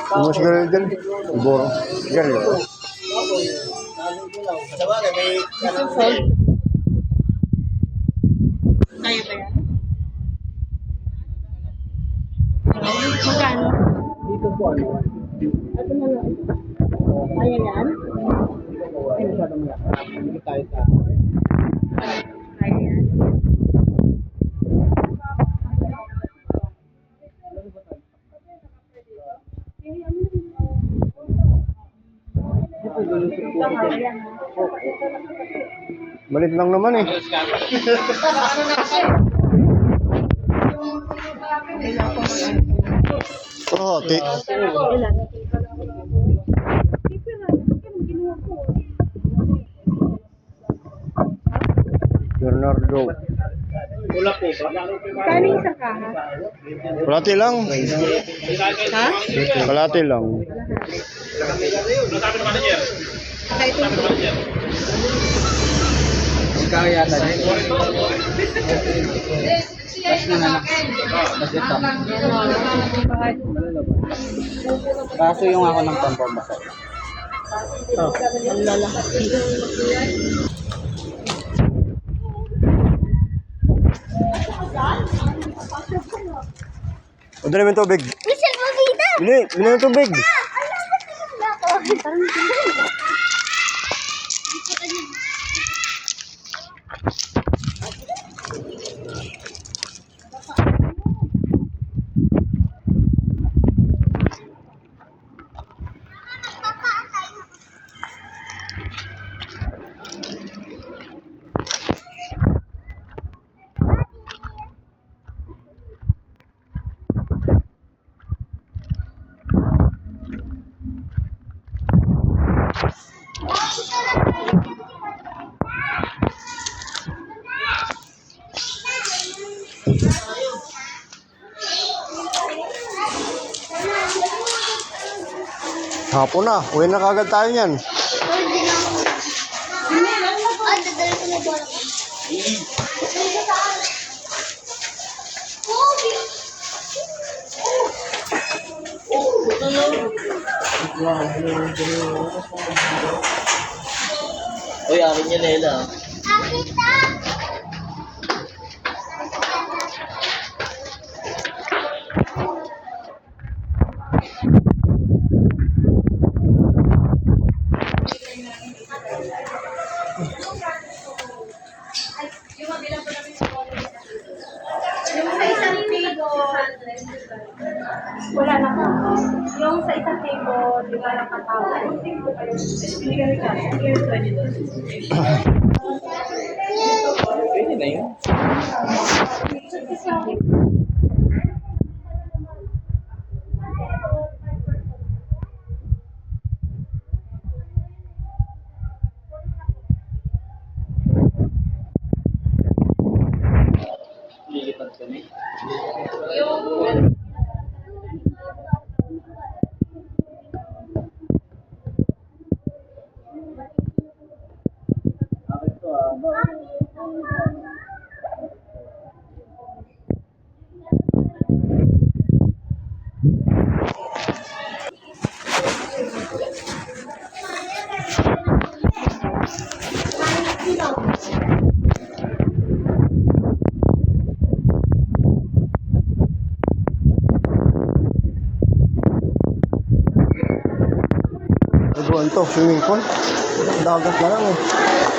Ano siguro dyan? Iboro. Siguro. Kaya ba yan? Magkano? Dito po ano? Ito na lang. Kaya yan? Ay, masyadong malaki. Hindi tayo sa... Kaya yan. Malit lang naman eh. Oo, Ilan? Bernardo. Wala po ba? Kano yung isang kaha? Kalati lang. Ha? Kalati lang. Kaya ito. Kaya yata din. Tapos na naman. Tapos ito. Kaso yung ako ng pampabasa. Ang lalaki. O, dali mo yung tubig. Michelle Mavida! Bili mo yung tubig. Hapon na. Uwi na kagad tayo yan. Dadali ko na bola ko. Uy, akin niya Lela. Akita! Yung sa isang table, wala na po. Yung sa isang table, di ba lang katawag? Yung table kayo, binigyan ka, here's $20. Pwede na yun. Lilipat kami. Bakit to Nagawin to, swimming pool. Dagat na lang eh.